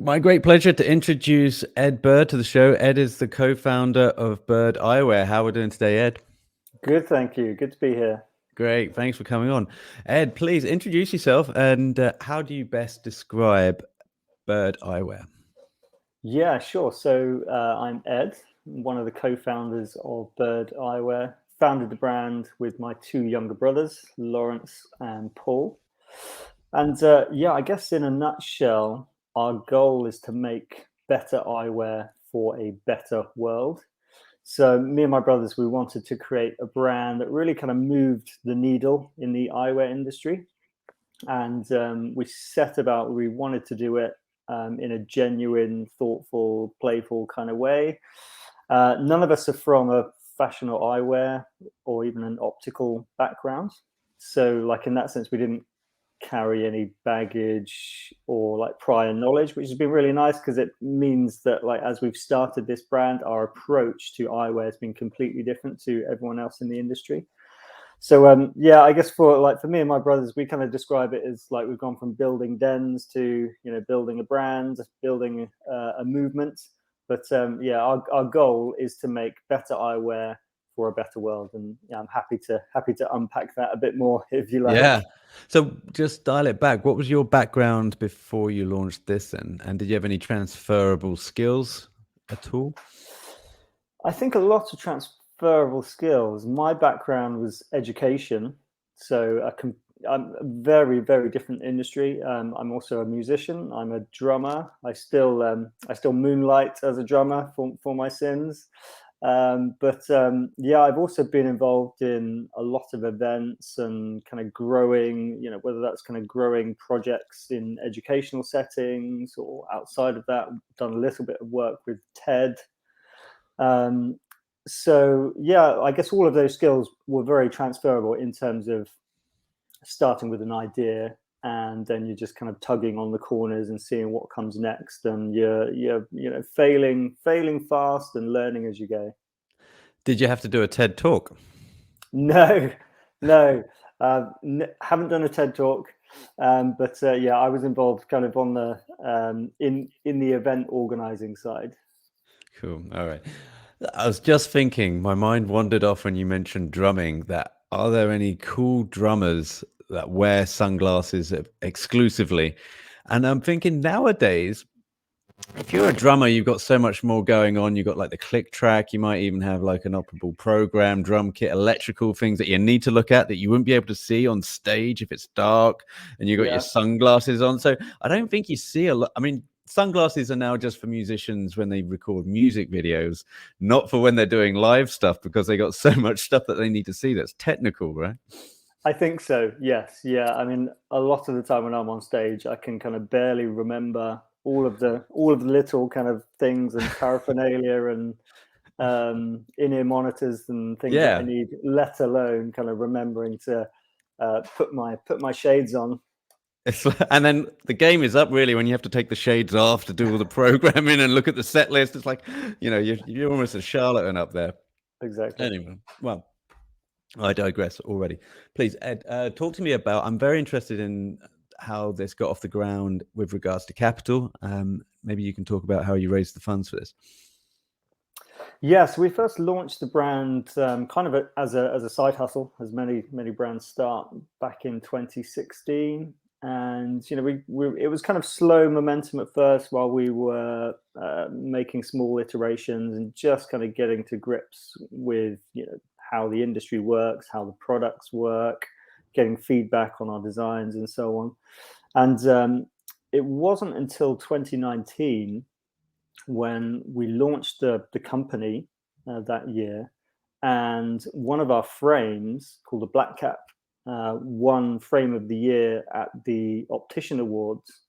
My great pleasure to introduce Ed Bird to the show. Ed is the co-founder of Bird Eyewear. How are we doing today, Ed? Good, thank you. Good to be here. Great, thanks for coming on. Ed, please introduce yourself and how do you best describe Bird Eyewear? Yeah, sure. So I'm Ed, one of the co-founders of Bird Eyewear. Founded the brand with my two younger brothers, Lawrence and Paul. And I guess in a nutshell, our goal is to make better eyewear for a better world. So me and my brothers, we wanted to create a brand that really kind of moved the needle in the eyewear industry. And we wanted to do it in a genuine, thoughtful, playful kind of way. None of us are from a fashion or eyewear or even an optical background. So like in that sense, we didn't carry any baggage or like prior knowledge, which has been really nice because it means that like as we've started this brand, our approach to eyewear has been completely different to everyone else in the industry. So I guess for me and my brothers, we kind of describe it as like we've gone from building dens to building a brand, building a movement. But our goal is to make better eyewear for a better world, and I'm happy to unpack that a bit more if you like. Yeah. So just dial it back. What was your background before you launched this, and did you have any transferable skills at all? I think a lot of transferable skills. My background was education, so I'm a very, very different industry. I'm also a musician. I'm a drummer. I still moonlight as a drummer for my sins. I've also been involved in a lot of events and kind of growing, whether that's kind of growing projects in educational settings or outside of that. I've done a little bit of work with TED. I guess all of those skills were very transferable in terms of starting with an idea and then you're just kind of tugging on the corners and seeing what comes next, and you're failing fast and learning as you go. Did you have to do a TED talk? No, haven't done a TED talk, but I was involved kind of on the in the event organizing side. Cool. All right. I was just thinking, my mind wandered off when you mentioned drumming, that are there any cool drummers that wear sunglasses exclusively? And I'm thinking nowadays, if you're a drummer, you've got so much more going on. You've got like the click track. You might even have like an operable program, drum kit, electrical things that you need to look at that you wouldn't be able to see on stage if it's dark, and you've got your sunglasses on. So I don't think you see a lot. I mean, sunglasses are now just for musicians when they record music videos, not for when they're doing live stuff, because they got so much stuff that they need to see that's technical, right? I think so. Yes. Yeah. I mean, a lot of the time when I'm on stage, I can kind of barely remember all of the little kind of things and paraphernalia and in-ear monitors and things that I need, let alone kind of remembering to put my shades on. And then the game is up really when you have to take the shades off to do all the programming and look at the set list. It's like, you're almost a charlatan up there. Exactly. Anyway, well, I digress already. Please, Ed, talk to me about, I'm very interested in how this got off the ground with regards to capital. Maybe you can talk about how you raised the funds for this. Yeah, so we first launched the brand kind of as a side hustle, as many brands start, back in 2016. And it was kind of slow momentum at first while we were making small iterations and just kind of getting to grips with how the industry works, how the products work, getting feedback on our designs and so on. And it wasn't until 2019 when we launched the company that year, and one of our frames, called the Black Cap, won Frame of the Year at the Optician Awards,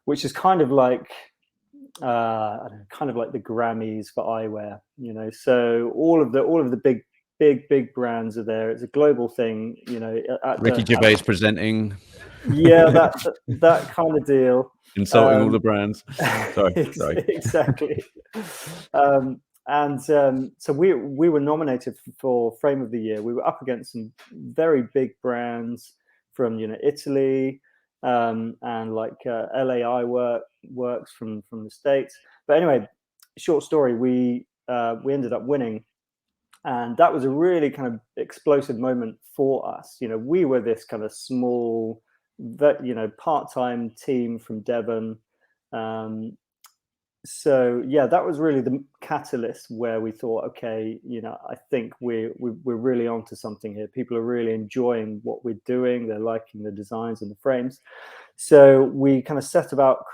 which is kind of like the Grammys for eyewear. So all of the big brands are there. It's a global thing. Ricky Gervais presenting. Yeah, that kind of deal. Insulting all the brands. Sorry. Exactly. So we were nominated for Frame of the Year. We were up against some very big brands from Italy, and like LA works from the States. But anyway, short story, we ended up winning. And that was a really kind of explosive moment for us. We were this kind of small, part-time team from Devon. So yeah, that was really the catalyst where we thought, okay, I think we're really onto something here. People are really enjoying what we're doing. They're liking the designs and the frames. So we kind of set about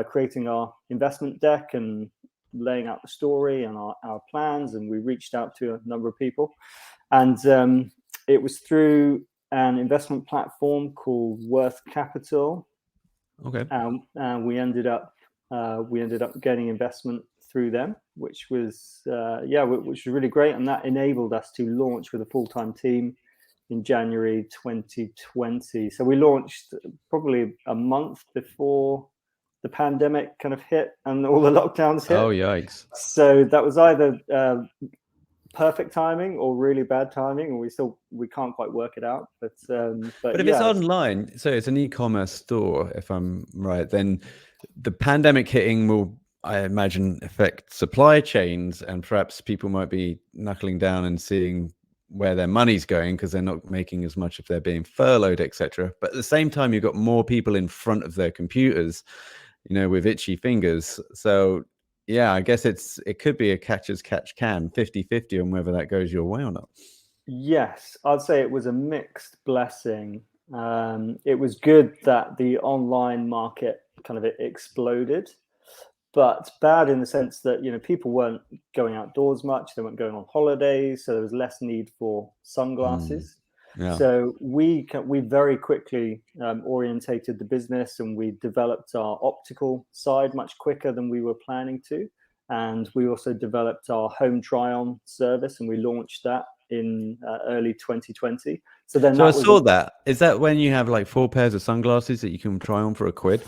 creating our investment deck and laying out the story and our plans. And we reached out to a number of people. And it was through an investment platform called Worth Capital. Okay. And we ended up getting investment through them, which was really great, and that enabled us to launch with a full-time team in January 2020. So we launched probably a month before the pandemic kind of hit and all the lockdowns hit. Oh, yikes! So that was either perfect timing or really bad timing, and we can't quite work it out. But if it's online, so it's an e-commerce store, if I'm right, then the pandemic hitting will, I imagine, affect supply chains, and perhaps people might be knuckling down and seeing where their money's going because they're not making as much if they're being furloughed, etc. But at the same time, you've got more people in front of their computers, with itchy fingers. So yeah, I guess it could be a catch 50-50 on whether that goes your way or not. Yes, I'd say it was a mixed blessing. It was good that the online market kind of exploded, but bad in the sense that people weren't going outdoors much, they weren't going on holidays, so there was less need for sunglasses. Yeah. So we very quickly orientated the business, and we developed our optical side much quicker than we were planning to, and we also developed our home try-on service, and we launched that in early 2020. So I saw that. Is that when you have like 4 pairs of sunglasses that you can try on for £1?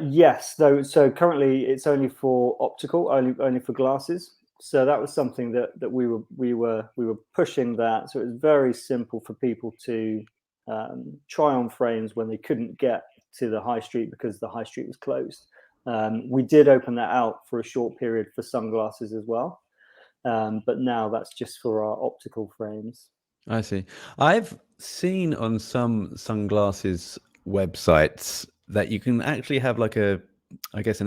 Yes, though. So currently it's only for optical, only for glasses. So that was something that we were pushing that. So it was very simple for people to try on frames when they couldn't get to the high street because the high street was closed. We did open that out for a short period for sunglasses as well, but now that's just for our optical frames. I see. I've seen on some sunglasses websites that you can actually have like an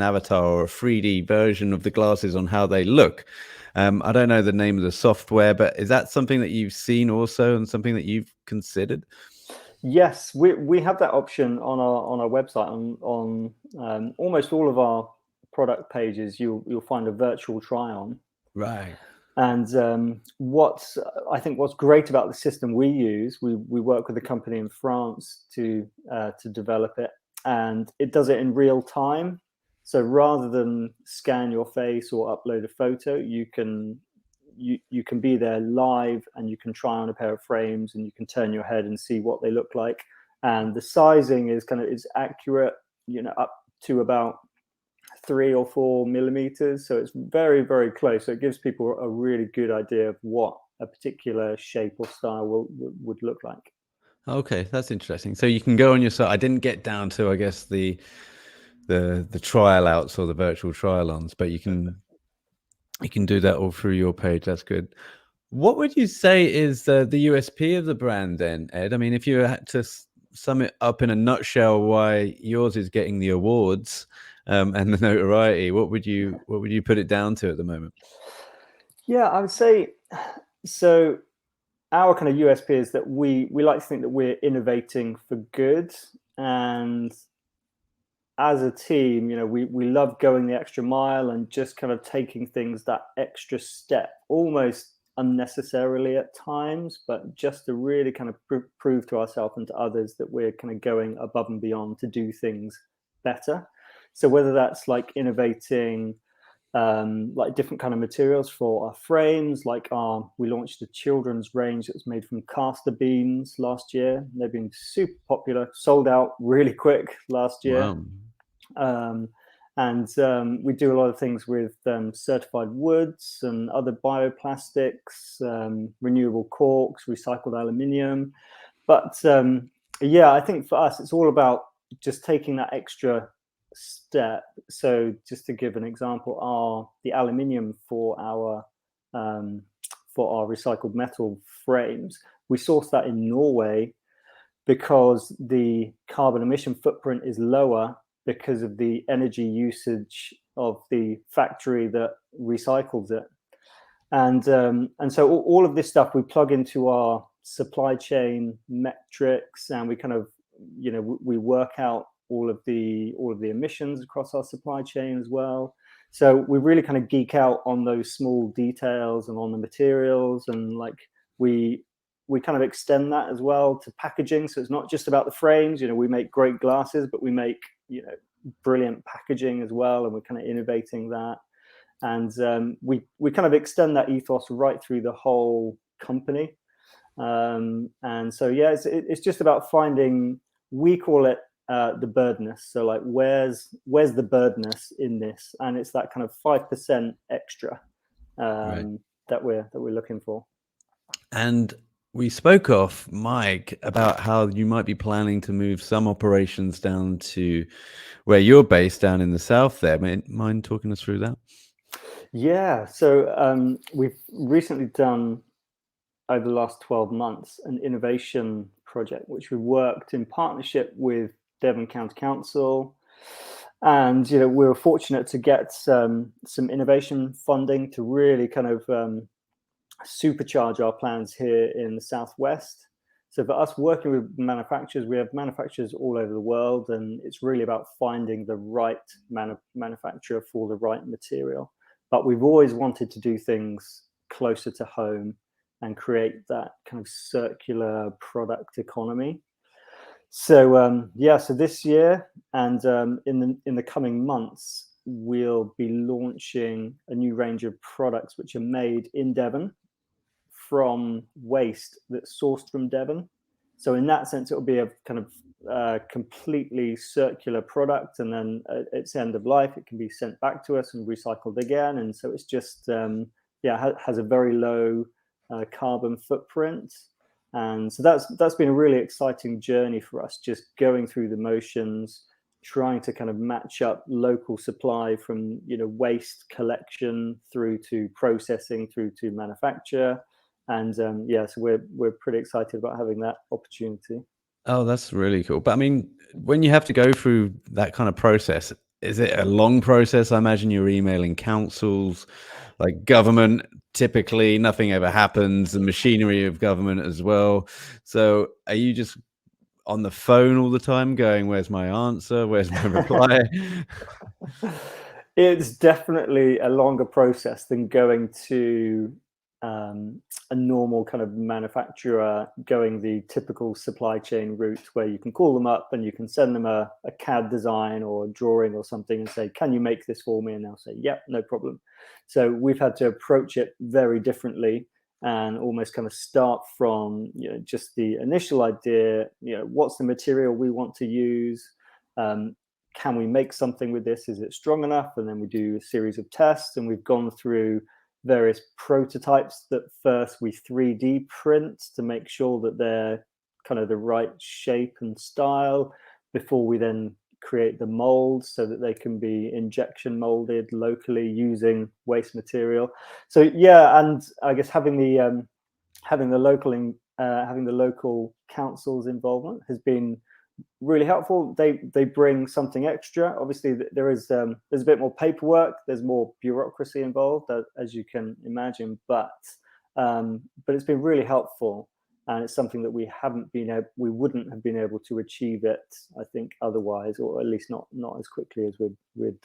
avatar or a 3D version of the glasses on how they look. I don't know the name of the software, but is that something that you've seen also and something that you've considered? Yes, we have that option on our website. On almost all of our product pages, you'll find a virtual try-on. Right. And what's great about the system we use, we work with a company in France to develop it, and it does it in real time. So rather than scan your face or upload a photo, you can be there live, and you can try on a pair of frames, and you can turn your head and see what they look like. And the sizing is accurate, up to about 3 or 4 millimeters. So it's very, very close. So it gives people a really good idea of what a particular shape or style would look like. Okay, that's interesting. So you can go on your site. I didn't get down to, I guess, the trial outs or the virtual trial-ons, but you can do that all through your page. That's good. What would you say is the USP of the brand then, Ed? I mean, if you had to sum it up in a nutshell, why yours is getting the awards and the notoriety, what would you put it down to at the moment? Yeah, I would say so. Our kind of USP is that we like to think that we're innovating for good, and as a team, we love going the extra mile and just kind of taking things that extra step, almost unnecessarily at times, but just to really kind of prove to ourselves and to others that we're kind of going above and beyond to do things better. So whether that's like innovating like different kind of materials for our frames, we launched a children's range that was made from castor beans last year. They've been super popular, sold out really quick last year. Wow. And we do a lot of things with certified woods and other bioplastics, renewable corks, recycled aluminium. But Yeah, I think for us, it's all about just taking that extra step. So just to give an example, the aluminium um, for our recycled metal frames, we source that in Norway because the carbon emission footprint is lower because of the energy usage of the factory that recycles it. And so all of this stuff we plug into our supply chain metrics, and we kind of, we work out all of the emissions across our supply chain as well. So we really kind of geek out on those small details and on the materials, and like we kind of extend that as well to packaging. So it's not just about the frames. We make great glasses, but we make brilliant packaging as well, and we're kind of innovating that. And we kind of extend that ethos right through the whole company. And so yeah, it's just about finding. We call it the birdness. So like, where's the birdness in this? And it's that kind of 5% extra Right. that we're looking for. And we spoke off mic about how you might be planning to move some operations down to where you're based, down in the south there. Mind talking us through that? Yeah, so we've recently done, over the last 12 months, an innovation project, which we worked in partnership with Devon County Council. And, we were fortunate to get some innovation funding to really kind of supercharge our plans here in the Southwest. So for us, working with manufacturers, we have manufacturers all over the world, and it's really about finding the right manufacturer for the right material. But we've always wanted to do things closer to home and create that kind of circular product economy. So so this year and in the coming months, we'll be launching a new range of products which are made in Devon from waste that's sourced from Devon. So in that sense, it will be a kind of completely circular product, and then at its end of life, it can be sent back to us and recycled again. And so it's just has a very low carbon footprint. And so that's been a really exciting journey for us, just going through the motions, trying to kind of match up local supply from waste collection through to processing through to manufacture. And so we're pretty excited about having that opportunity. Oh, that's really cool. But I mean, when you have to go through that kind of process, is it a long process? I imagine you're emailing councils, like government. Typically, nothing ever happens. The machinery of government as well. So, are you just on the phone all the time, going, "Where's my answer? Where's my reply?" It's definitely a longer process than going to a normal kind of manufacturer, going the typical supply chain route where you can call them up and you can send them a CAD design or a drawing or something and say, "Can you make this for me?" And they'll say, "Yep, no problem." So we've had to approach it very differently and almost kind of start from just the initial idea. What's the material we want to use? Can we make something with this? Is it strong enough? And then we do a series of tests, and we've gone through various prototypes that first we 3D print to make sure that they're kind of the right shape and style before we then create the molds so that they can be injection molded locally using waste material. So yeah, and I guess having the local council's involvement has been really helpful. They bring something extra. Obviously, there's a bit more paperwork, there's more bureaucracy involved, as you can imagine, but it's been really helpful, and it's something that we wouldn't have been able to achieve it, I think, otherwise, or at least not as quickly as we'd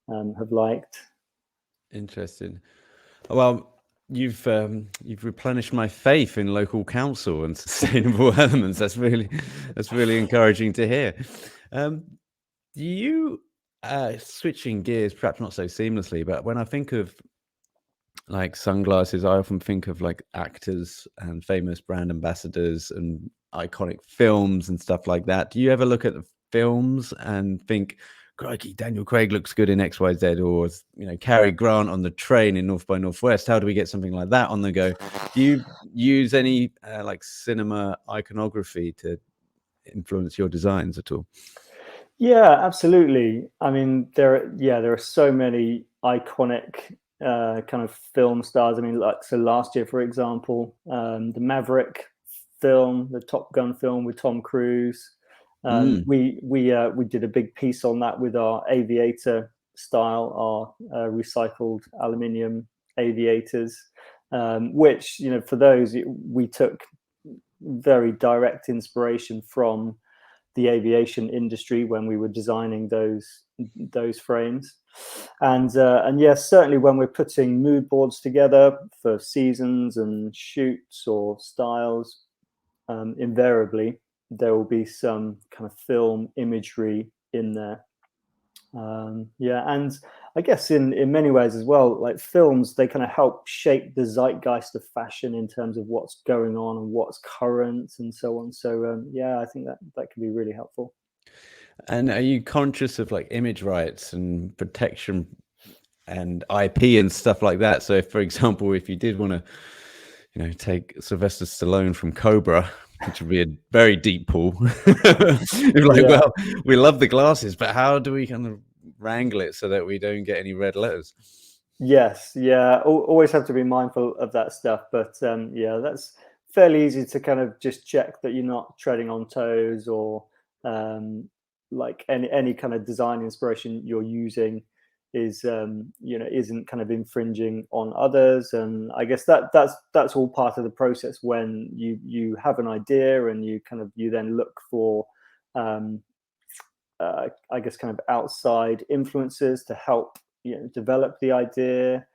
have liked. Interesting. Well, you've replenished my faith in local council and sustainable elements. That's really encouraging to hear. Do you switching gears, perhaps not so seamlessly, but when I think of like sunglasses, I often think of like actors and famous brand ambassadors and iconic films and stuff like that. Do you ever look at the films and think, "Crikey, Daniel Craig looks good in XYZ," or Cary Grant on the train in North by Northwest? How do we get something like that on the go? Do you use any like cinema iconography to influence your designs at all? Yeah, absolutely. I mean, there are so many iconic kind of film stars. I mean, like, so last year, for example, the Maverick film, the Top Gun film with Tom Cruise. We did a big piece on that with our aviator style, our recycled aluminium aviators, which, for those, we took very direct inspiration from the aviation industry when we were designing those frames. And yes, certainly when we're putting mood boards together for seasons and shoots or styles, invariably there will be some kind of film imagery in there. And I guess in many ways as well, like films, they kind of help shape the zeitgeist of fashion in terms of what's going on and what's current and so on. So I think that can be really helpful. And are you conscious of like image rights and protection and IP and stuff like that? So if, for example, if you did want to, take Sylvester Stallone from Cobra, which would be a very deep pool. Well, we love the glasses, but how do we kind of wrangle it so that we don't get any red letters? Yes, yeah, always have to be mindful of that stuff. But that's fairly easy to kind of just check that you're not treading on toes, or like any kind of design inspiration you're using is isn't kind of infringing on others. And I guess that's all part of the process when you have an idea and you then look for I guess kind of outside influences to help develop the idea.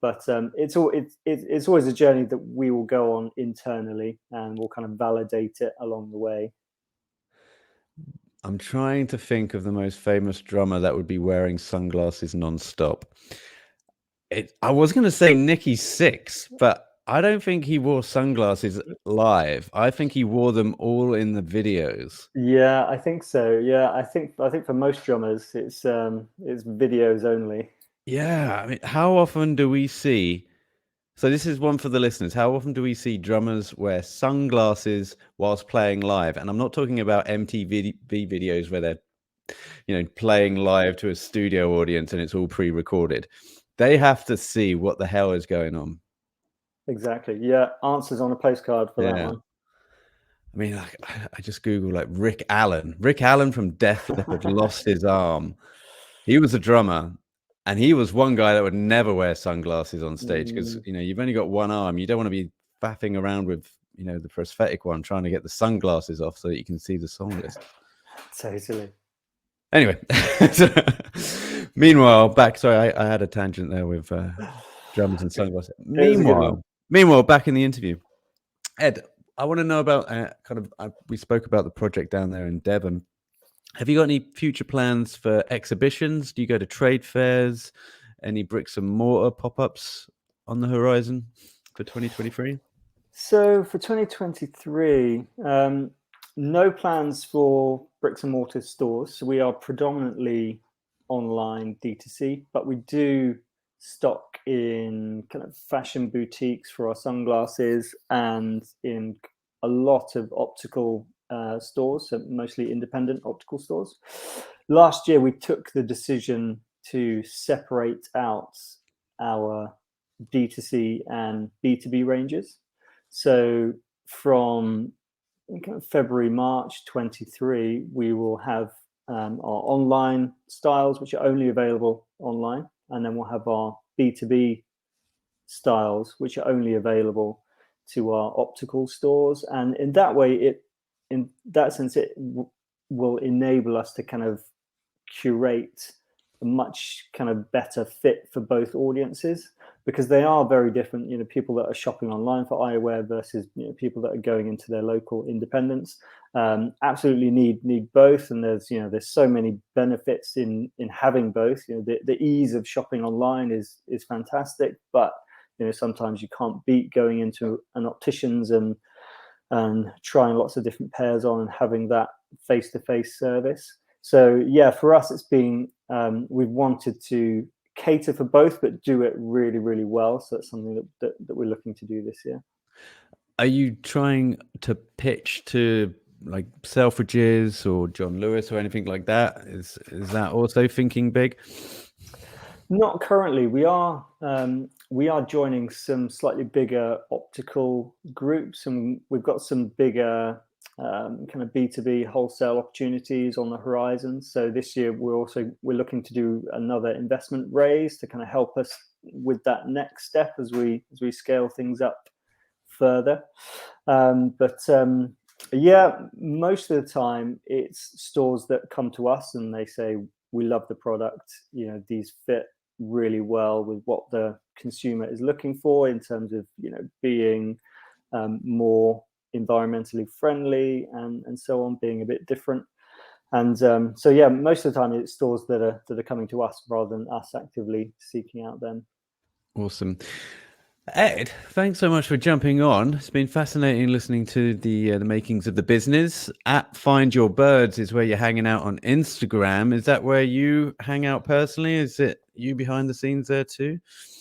But it's always a journey that we will go on internally, and we'll kind of validate it along the way. I'm trying to think of the most famous drummer that would be wearing sunglasses non-stop. I was going to say Nicky Sixx, but I don't think he wore sunglasses live. I think he wore them all in the videos. Yeah, I think so. Yeah, I think for most drummers, it's videos only. Yeah, I mean, how often do we see? So this is one for the listeners. How often do we see drummers wear sunglasses whilst playing live? And I'm not talking about MTV videos where they're, playing live to a studio audience and it's all pre-recorded. They have to see what the hell is going on. Exactly. Yeah, answers on a postcard for that one. I mean, I just Google like Rick Allen. Rick Allen from Def Leppard lost his arm. He was a drummer, and he was one guy that would never wear sunglasses on stage because, you've only got one arm. You don't want to be faffing around with, the prosthetic one, trying to get the sunglasses off so that you can see the song list. Totally. Anyway, meanwhile, sorry, I had a tangent there with drummers and sunglasses. Meanwhile, back in the interview, Ed, I want to know about we spoke about the project down there in Devon. Have you got any future plans for exhibitions? Do you go to trade fairs? Any bricks and mortar pop-ups on the horizon for 2023? So for 2023, no plans for bricks and mortar stores. So we are predominantly online D2C, but we do stock in kind of fashion boutiques for our sunglasses and in a lot of optical stores, so mostly independent optical stores. Last year, we took the decision to separate out our D2C and B2B ranges. So from February, March 23, we will have our online styles, which are only available online. And then we'll have our B2B styles, which are only available to our optical stores. And in that way, in that sense, it will enable us to kind of curate a much kind of better fit for both audiences, because they are very different. People that are shopping online for eyewear versus people that are going into their local independents absolutely need both. And there's so many benefits in having both. The ease of shopping online is fantastic, but sometimes you can't beat going into an optician's and trying lots of different pairs on and having that face-to-face service. So for us, it's been we've wanted to cater for both, but do it really, really well. So that's something that we're looking to do this year. Are you trying to pitch to like Selfridges or John Lewis or anything like that? Is that also thinking big? Not currently. We are joining some slightly bigger optical groups, and we've got some bigger kind of B2B wholesale opportunities on the horizon. So this year we're looking to do another investment raise to kind of help us with that next step as we scale things up further. Yeah, most of the time it's stores that come to us and they say, we love the product, these fit really well with what the consumer is looking for in terms of being more environmentally friendly and so on, being a bit different. And so yeah, most of the time it's stores that are coming to us rather than us actively seeking out them. Awesome. Ed, thanks so much for jumping on. It's been fascinating listening to the makings of the business. At Find Your Birds is where you're hanging out on Instagram. Is that where you hang out personally? Is it you behind the scenes there too?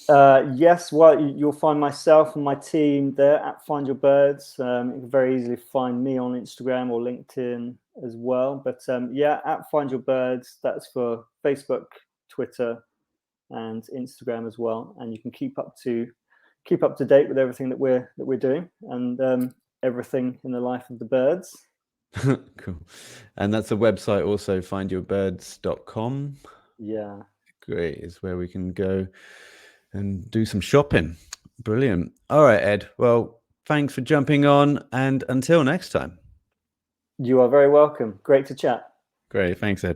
Yes, well, you'll find myself and my team there at Find Your Birds. You can very easily find me on Instagram or LinkedIn as well. But yeah, at Find Your Birds, that's for Facebook, Twitter, and Instagram as well. And you can keep up to date with everything that we're doing and everything in the life of the birds. Cool. And that's the website also, findyourbirds.com. Yeah. Great. Is where we can go and do some shopping. Brilliant. All right, Ed. Well, thanks for jumping on, and until next time. You are very welcome. Great to chat. Great. Thanks, Ed.